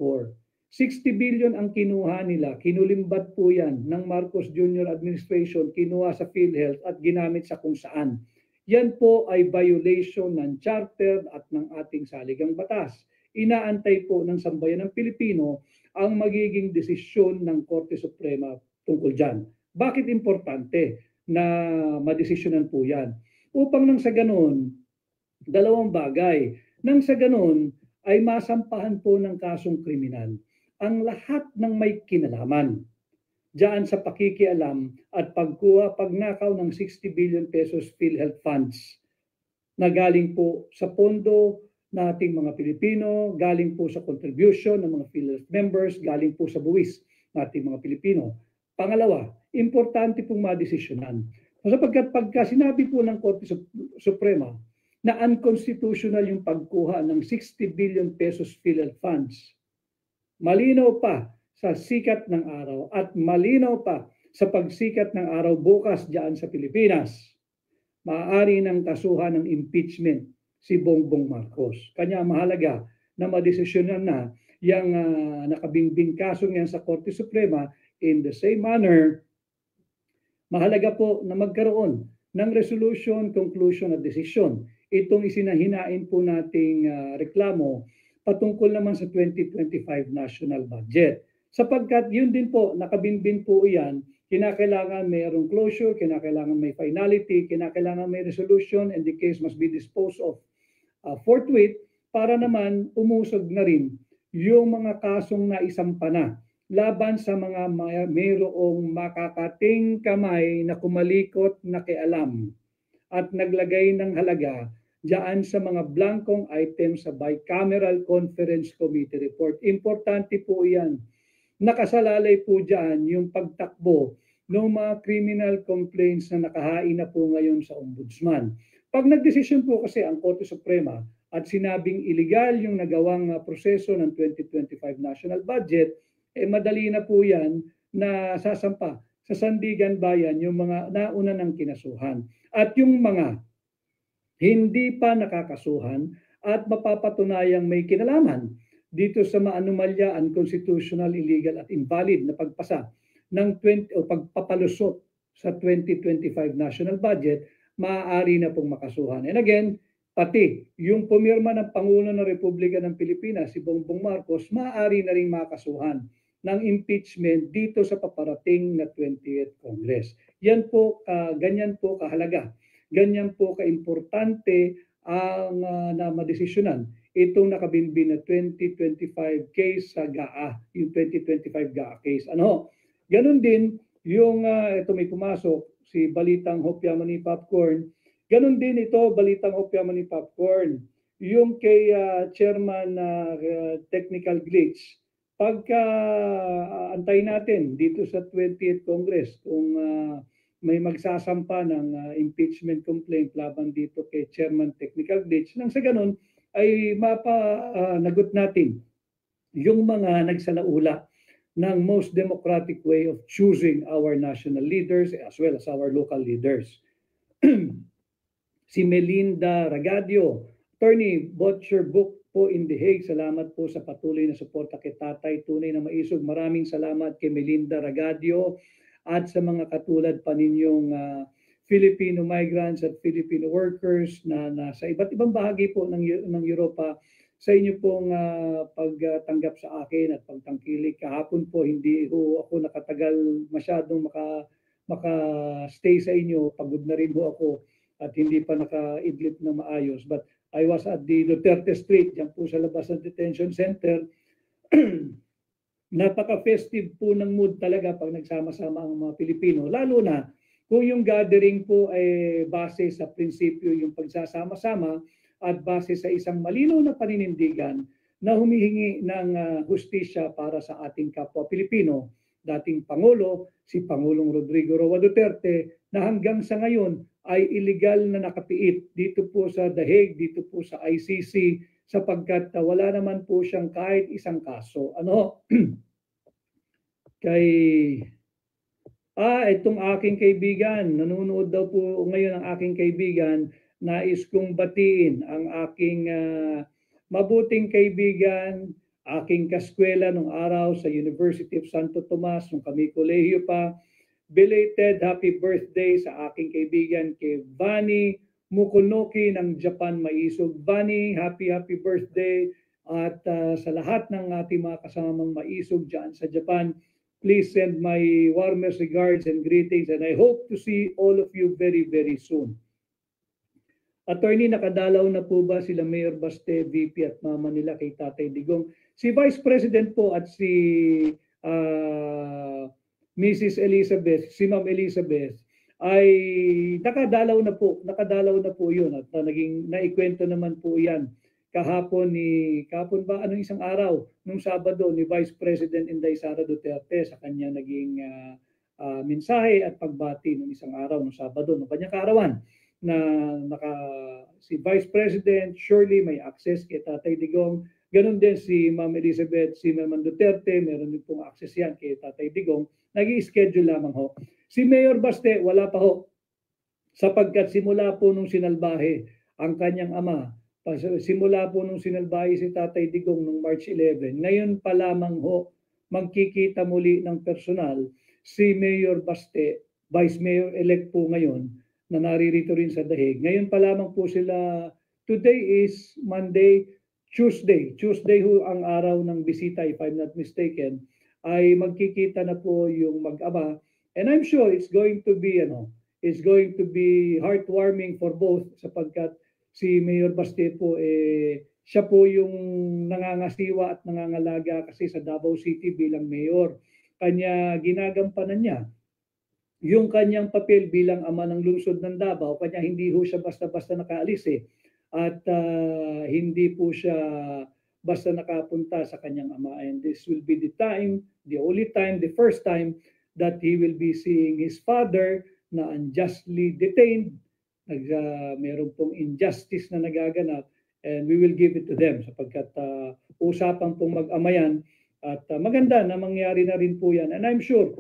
B: 60 billion ang kinuha nila, kinulimbat po yan ng Marcos Jr. administration, kinuha sa PhilHealth at ginamit sa kung saan. Yan po ay violation ng charter at ng ating saligang batas. Inaantay po ng sambayan ng Pilipino ang magiging desisyon ng Korte Suprema tungkol dyan. Bakit importante na madesisyonan po yan? Upang nang sa ganon, dalawang bagay. Nang sa ganon ay masampahan po ng kasong kriminal ang lahat ng may kinalaman diyan sa pakikialam at pagnakaw ng 60 billion pesos PhilHealth funds na galing po sa pondo nating mga Pilipino, galing po sa contribution ng mga PhilHealth members, galing po sa buwis nating mga Pilipino. Pangalawa, importante pong madesisyonan. Sapagkat pagka sinabi po ng Korte Suprema na unconstitutional yung pagkuha ng 60 billion pesos PhilHealth funds, malinaw pa sa sikat ng araw at malinaw pa sa pagsikat ng araw bukas diyan sa Pilipinas, maaari ng kasuhan ng impeachment si Bongbong Marcos. Kanya mahalaga na madesisyonan na yung nakabingbing kasong yan sa Korte Suprema. In the same manner, mahalaga po na magkaroon ng resolution, conclusion at decision. Itong isinahinain po nating reklamo patungkol naman sa 2025 national budget. Sapagkat yun din po, nakabinbin po yan, kinakailangan mayroong closure, kinakailangan may finality, kinakailangan may resolution, and the case must be disposed of forthwith para naman umusog na rin yung mga kasong naisampa na laban sa mga mayroong makakating kamay na kumalikot na kialam at naglagay ng halaga diyan sa mga blankong items sa Bicameral Conference Committee report. Importante po yan. Nakasalalay po diyan yung pagtakbo ng mga criminal complaints na nakahain na po ngayon sa Ombudsman. Pag nagdesisyon po kasi ang Korte Suprema at sinabing illegal yung nagawang proseso ng 2025 national budget, madali na po yan na sasampa sa Sandigan Bayan yung mga nauna ng kinasuhan. At yung mga hindi pa nakakasuhan at mapapatunayang may kinalaman dito sa maanumalya, unconstitutional, illegal at invalid na pagpasa ng pagpapalusot sa 2025 national budget, maaari na pong makasuhan. And again, pati yung pumirma ng Pangulo ng Republika ng Pilipinas, si Bongbong Marcos, maaari na rin makasuhan ng impeachment dito sa paparating na 20th Congress. Yan po, ganyan po kahalaga. Ganyan po kaimportante ang na madesisyonan itong nakabinbin na 2025 case sa GAA, yung 2025 GAA case. Ano? Ganon din yung ito may pumasok si Balitang Hopya Mani Popcorn. Ganon din ito Balitang Hopya Mani Popcorn. Yung kay Chairman Technical Glitch. Pagka antay natin dito sa 20th Congress kung may magsasampa ng impeachment complaint laban dito kay Chairman Technical Glitch, nang sa ganun ay mapanagot natin yung mga nagsalaula ng most democratic way of choosing our national leaders as well as our local leaders. Si Melinda Ragadio, Attorney, bought your book po in The Hague. Salamat po sa patuloy na suporta kay Tatay Tunay na Maisog. Maraming salamat kay Melinda Ragadio at sa mga katulad pa ninyong Filipino migrants at Filipino workers na nasa iba't ibang bahagi po ng Europa sa inyo pong pagtanggap sa akin at pagtangkilik. Kahapon po hindi ako nakatagal masyadong maka-stay sa inyo. Pagod na rin po ako at hindi pa naka-idlip na maayos. But I was at the Duterte Street, diyan po sa labas ng detention center. Napaka-festive po ng mood talaga pag nagsama-sama ang mga Pilipino. Lalo na kung yung gathering po ay base sa prinsipyo yung pagsasama-sama at base sa isang malinaw na paninindigan na humihingi ng hustisya para sa ating kapwa Pilipino. Dating Pangulo, si Pangulong Rodrigo Roa Duterte, na hanggang sa ngayon ay illegal na nakapiit dito po sa The Hague, dito po sa ICC, sapagkat wala naman po siyang kahit isang kaso. Itong aking kaibigan, nanonood daw po ngayon ang aking kaibigan, nais kong batiin ang aking mabuting kaibigan, aking kaskwela nung araw sa University of Santo Tomas, nung kami kolehiyo pa. Belated happy birthday sa aking kaibigan kay Vani Mukonoki ng Japan Maisog. Vani, happy birthday. At sa lahat ng ating mga kasamang maisog dyan sa Japan, please send my warmest regards and greetings, and I hope to see all of you very, very soon. Attorney, nakadalaw na po ba sila Mayor Baste, VP at mama nila kay Tatay Digong? Si Vice President po at si Mrs. Elizabeth, si Ma'am Elizabeth, ay nakadalaw na po yun at naikwento naman po yan kahapon ba anong isang araw nung Sabado ni Vice President Inday Sara Duterte sa kanya naging mensahe at pagbati nung isang araw nung Sabado ng kanyang kaarawan na si Vice President surely may access kay Tatay Digong. Ganun din si Ma'am Elizabeth, si Ma'am Duterte, meron din pong access yan kay Tatay Digong. Nag-i-schedule lamang ho. Si Mayor Baste, wala pa ho. Sapagkat simula po nung sinalbahe ang kanyang ama, simula po nung sinalbahe si Tatay Digong nung March 11, ngayon pa lamang ho magkikita muli ng personal si Mayor Baste, Vice Mayor-elect po ngayon, na naririto rin sa The Hague. Ngayon pa lamang po sila, today is Monday, Tuesday ho ang araw ng bisita, if I'm not mistaken, ay magkikita na po yung mag-ama. And I'm sure it's going to be heartwarming for both sapagkat si Mayor Baste po siya po yung nangangasiwa at nangangalaga kasi sa Davao City bilang mayor. Kanya ginagampanan niya yung kanyang papel bilang ama ng lungsod ng Davao, kanya hindi ho siya basta-basta nakaalis at hindi po siya basta nakapunta sa kanyang ama. And this will be the first time that he will be seeing his father na unjustly detained. Meron pong injustice na nagaganap and we will give it to them sapagkat usapan pong mag-amayan at maganda na mangyari na rin po yan. And I'm sure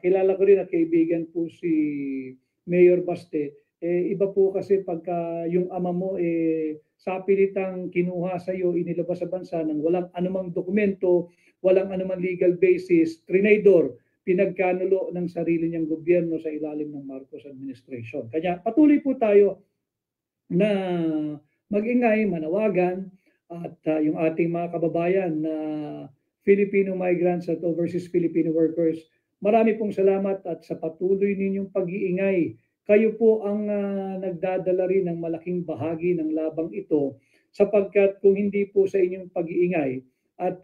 B: kilala ko rin at kaibigan po si Mayor Baste. Iba po kasi pagka yung ama mo sa pilitang kinuha sa iyo, inilabas sa bansa ng walang anumang dokumento, walang anumang legal basis, trinador, pinagkanulo ng sarili niyang gobyerno sa ilalim ng Marcos administration. Kaya patuloy po tayo na mag-ingay, manawagan at yung ating mga kababayan na Filipino migrants at overseas Filipino workers, marami pong salamat at sa patuloy ninyong pag-iingay. Kayo po ang nagdadala rin ng malaking bahagi ng labang ito sapagkat kung hindi po sa inyong pag-iingay at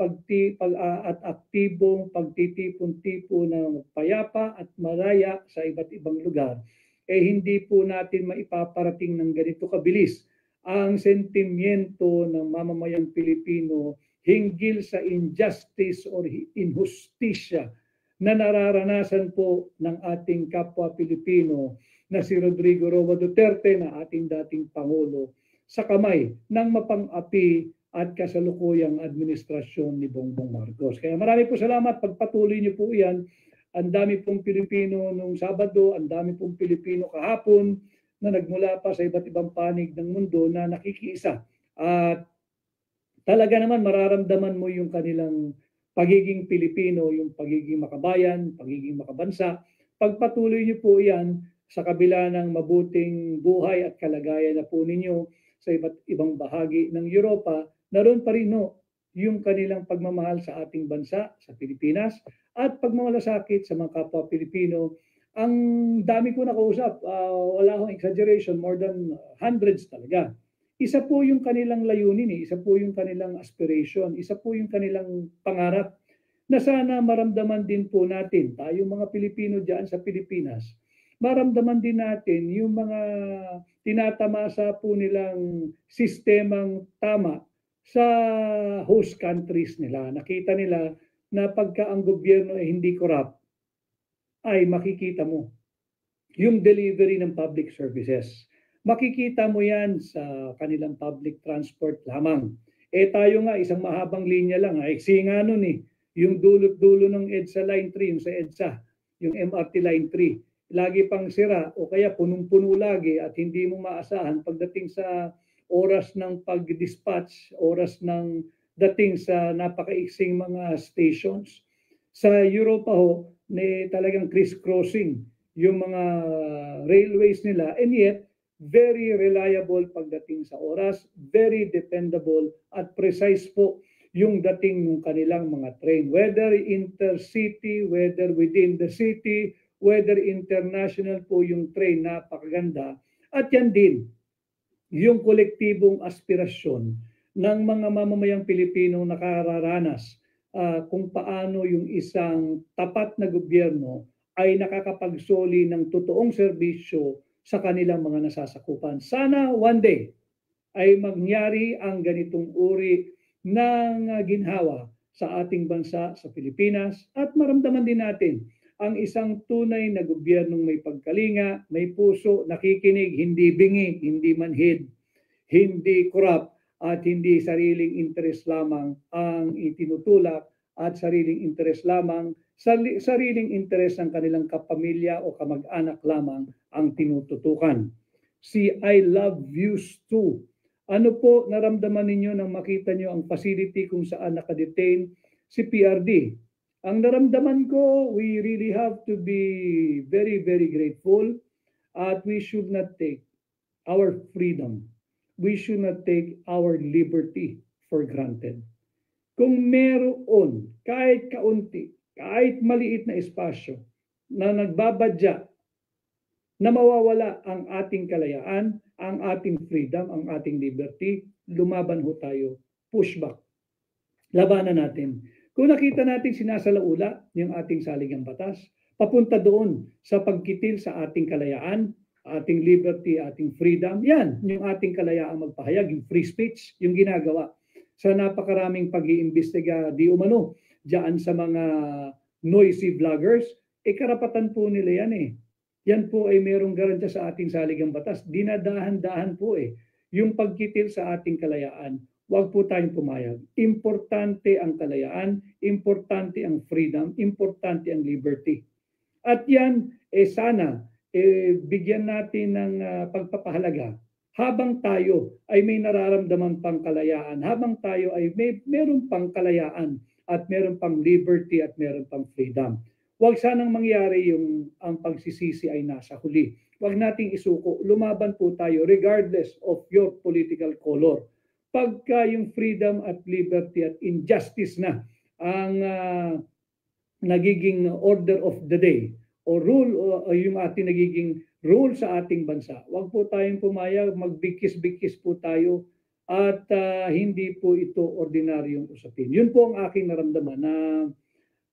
B: aktibong pagtitipon-tipon ng payapa at maraya sa iba't ibang lugar, hindi po natin maipaparating ng ganito kabilis ang sentimiento ng mamamayang Pilipino hinggil sa injustice or injustisya na nararanasan po ng ating kapwa Pilipino na si Rodrigo Roa Duterte na ating dating Pangulo sa kamay ng mapang-api at kasalukuyang administrasyon ni Bongbong Marcos. Kaya marami po salamat, pagpatuloy niyo po yan. Ang dami pong Pilipino nung Sabado, ang dami pong Pilipino kahapon na nagmula pa sa iba't ibang panig ng mundo na nakikiisa. At talaga naman mararamdaman mo yung kanilang pagiging Pilipino, yung pagiging makabayan, pagiging makabansa. Pagpatuloy niyo po yan sa kabila ng mabuting buhay at kalagayan na po ninyo sa iba't ibang bahagi ng Europa, naroon pa rin yung kanilang pagmamahal sa ating bansa, sa Pilipinas, at pagmamalasakit sa mga kapwa Pilipino. Ang dami ko nakausap, wala akong exaggeration, more than hundreds talaga. Isa po yung kanilang layunin, isa po yung kanilang aspiration, isa po yung kanilang pangarap na sana maramdaman din po natin, tayong mga Pilipino diyan sa Pilipinas, maramdaman din natin yung mga tinatamasa po nilang sistemang tama sa host countries nila. Nakita nila na pagka ang gobyerno ay hindi corrupt, ay makikita mo yung delivery ng public services. Makikita mo yan sa kanilang public transport lamang. Tayo nga, isang mahabang linya lang. Iksi nga nun yung dulot-dulo ng EDSA Line 3, yung sa EDSA, yung MRT Line 3. Lagi pang sira o kaya punong-puno lagi at hindi mo maasahan pagdating sa oras ng pag-dispatch, oras ng dating sa napakaiksing mga stations. Sa Europa ho, talagang criss-crossing yung mga railways nila, and yet very reliable pagdating sa oras, very dependable at precise po yung dating ng kanilang mga train, whether intercity, whether within the city, whether international po yung train, napakaganda. At yan din yung kolektibong aspirasyon ng mga mamamayang Pilipino nakararanas kung paano yung isang tapat na gobyerno ay nakakapagsoli ng totoong serbisyo sa kanilang mga nasasakupan. Sana one day ay mangyari ang ganitong uri ng ginhawa sa ating bansa, sa Pilipinas, at maramdaman din natin ang isang tunay na gobyernong may pagkalinga, may puso, nakikinig, hindi bingi, hindi manhid, hindi corrupt, at hindi sariling interes lamang ang itinutulak at sariling interes lamang, sariling interes ng kanilang kapamilya o kamag-anak lamang ang tinututukan. Si I love views too. Ano po naramdaman ninyo nang makita nyo ang facility kung saan nakadetain si PRD? Ang naramdaman ko, we really have to be very, very grateful at we should not take our freedom. We should not take our liberty for granted. Kung meron kahit kaunti, kahit maliit na espasyo na nagbabadya na mawawala ang ating kalayaan, ang ating freedom, ang ating liberty, lumaban ho tayo, pushback. Labanan natin. Kung nakita natin sinasalaula yung ating saligang batas, papunta doon sa pagkitil sa ating kalayaan, ating liberty, ating freedom, yan, yung ating kalayaan magpahayag, yung free speech, yung ginagawa sa napakaraming pag-iimbestiga di umano diyan sa mga noisy vloggers, karapatan po nila yan Yan po ay merong garantiya sa ating saligang batas. Dinadahan-dahan po yung pagkitil sa ating kalayaan. Huwag po tayong pumayag. Importante ang kalayaan, importante ang freedom, importante ang liberty. At yan, sana bigyan natin ng pagpapahalaga habang tayo ay may nararamdaman pang kalayaan, habang tayo ay meron pang kalayaan at meron pang liberty at meron pang freedom. Huwag sanang mangyari yung ang pagsisisi ay nasa huli. Huwag nating isuko. Lumaban po tayo regardless of your political color. Pagka yung freedom at liberty at injustice na ang nagiging order of the day o rule o yung ating nagiging rule sa ating bansa, huwag po tayong pumayag, magbigkis-bigkis po tayo at hindi po ito ordinaryong usapin. Yun po ang aking naramdaman na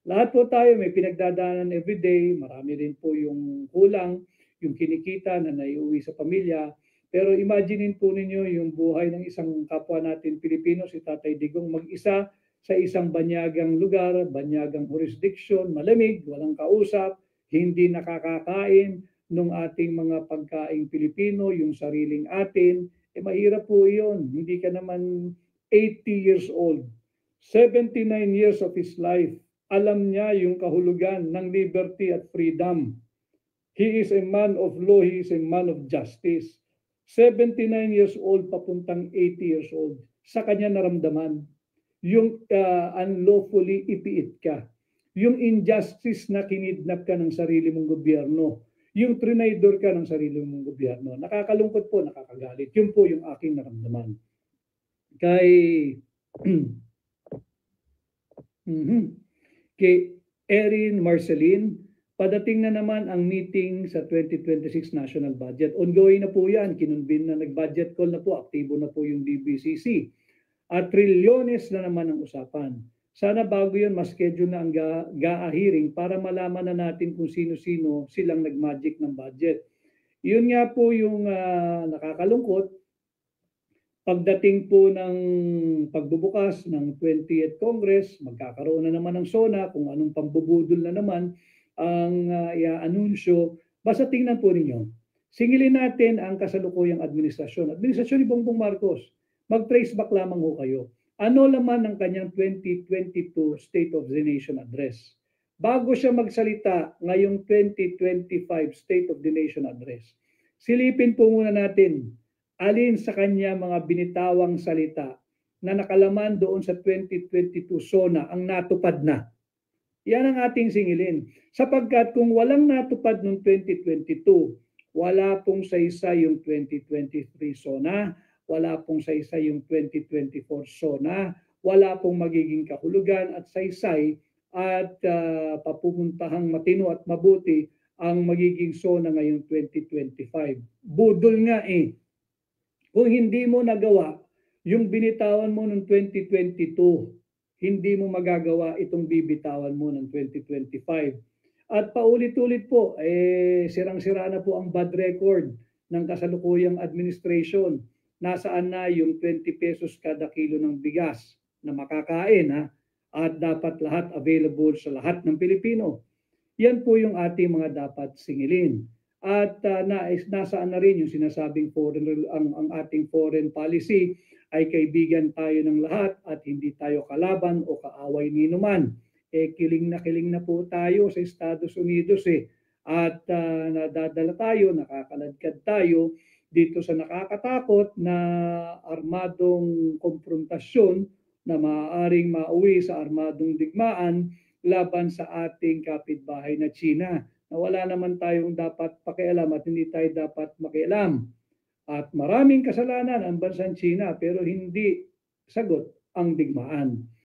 B: lahat po tayo may pinagdadaanan everyday, marami rin po yung kulang, yung kinikita na naiuwi sa pamilya. Pero imaginein po ninyo yung buhay ng isang kapwa natin Pilipino, si Tatay Digong, mag-isa sa isang banyagang lugar, banyagang jurisdiction, malamig, walang kausap, hindi nakakakain ng ating mga pagkaing Pilipino, yung sariling atin, mahirap po iyon. Hindi ka naman 80 years old. 79 years of his life, alam niya yung kahulugan ng liberty at freedom. He is a man of law, he is a man of justice. 79 years old, papuntang 80 years old, sa kanya naramdaman yung unlawfully ipiit ka, yung injustice na kinidnap ka ng sarili mong gobyerno, yung trinidor ka ng sarili mong gobyerno. Nakakalungkot po, nakakagalit. Yun po yung aking naramdaman. Kay kay Erin Marceline, padating na naman ang meeting sa 2026 National Budget. Ongoing na po yan, kinunbin na nag-budget call na po, aktibo na po yung DBCC. At trilyones na naman ang usapan. Sana bago yun, mas schedule na ang GAA hearing para malaman na natin kung sino-sino silang nag-magic ng budget. Yun nga po yung nakakalungkot. Pagdating po ng pagbubukas ng 20th Congress, magkakaroon na naman ng SONA kung anong pambubudol na naman ang i-anunsyo. Basta tingnan po ninyo. Singilin natin ang kasalukuyang administrasyon. Administrasyon ni Bongbong Marcos. Mag-trace back lamang ho kayo. Ano laman ng kanyang 2022 State of the Nation Address? Bago siya magsalita ngayong 2025 State of the Nation Address, silipin po muna natin alin sa kanya mga binitawang salita na nakalaman doon sa 2022 SONA ang natupad na. Yan ang ating singilin. Sapagkat kung walang natupad noong 2022, wala pong saysay yung 2023 SONA, wala pong saysay yung 2024 SONA, wala pong magiging kahulugan at saysay at papupuntahang matino at mabuti ang magiging SONA ngayong 2025. Budol nga eh. Kung hindi mo nagawa yung binitawan mo noong 2022, hindi mo magagawa itong bibitawan mo ng 2025. At paulit-ulit po, sirang-sira na po ang bad record ng kasalukuyang administration. Nasaan na yung 20 pesos kada kilo ng bigas na makakain ha? At dapat lahat available sa lahat ng Pilipino. Yan po yung ating mga dapat singilin. At nasaan na rin yung sinasabing ang ating foreign policy ay kaibigan tayo ng lahat at hindi tayo kalaban o kaaway ni numan. Kiling na po tayo sa Estados Unidos at nadadala tayo, nakakaladkad tayo dito sa nakakatakot na armadong konfrontasyon na maaaring mauwi sa armadong digmaan laban sa ating kapitbahay na China. Na wala naman tayong dapat pakialam at hindi tayo dapat makialam. At maraming kasalanan ang bansang China pero hindi sagot ang digmaan.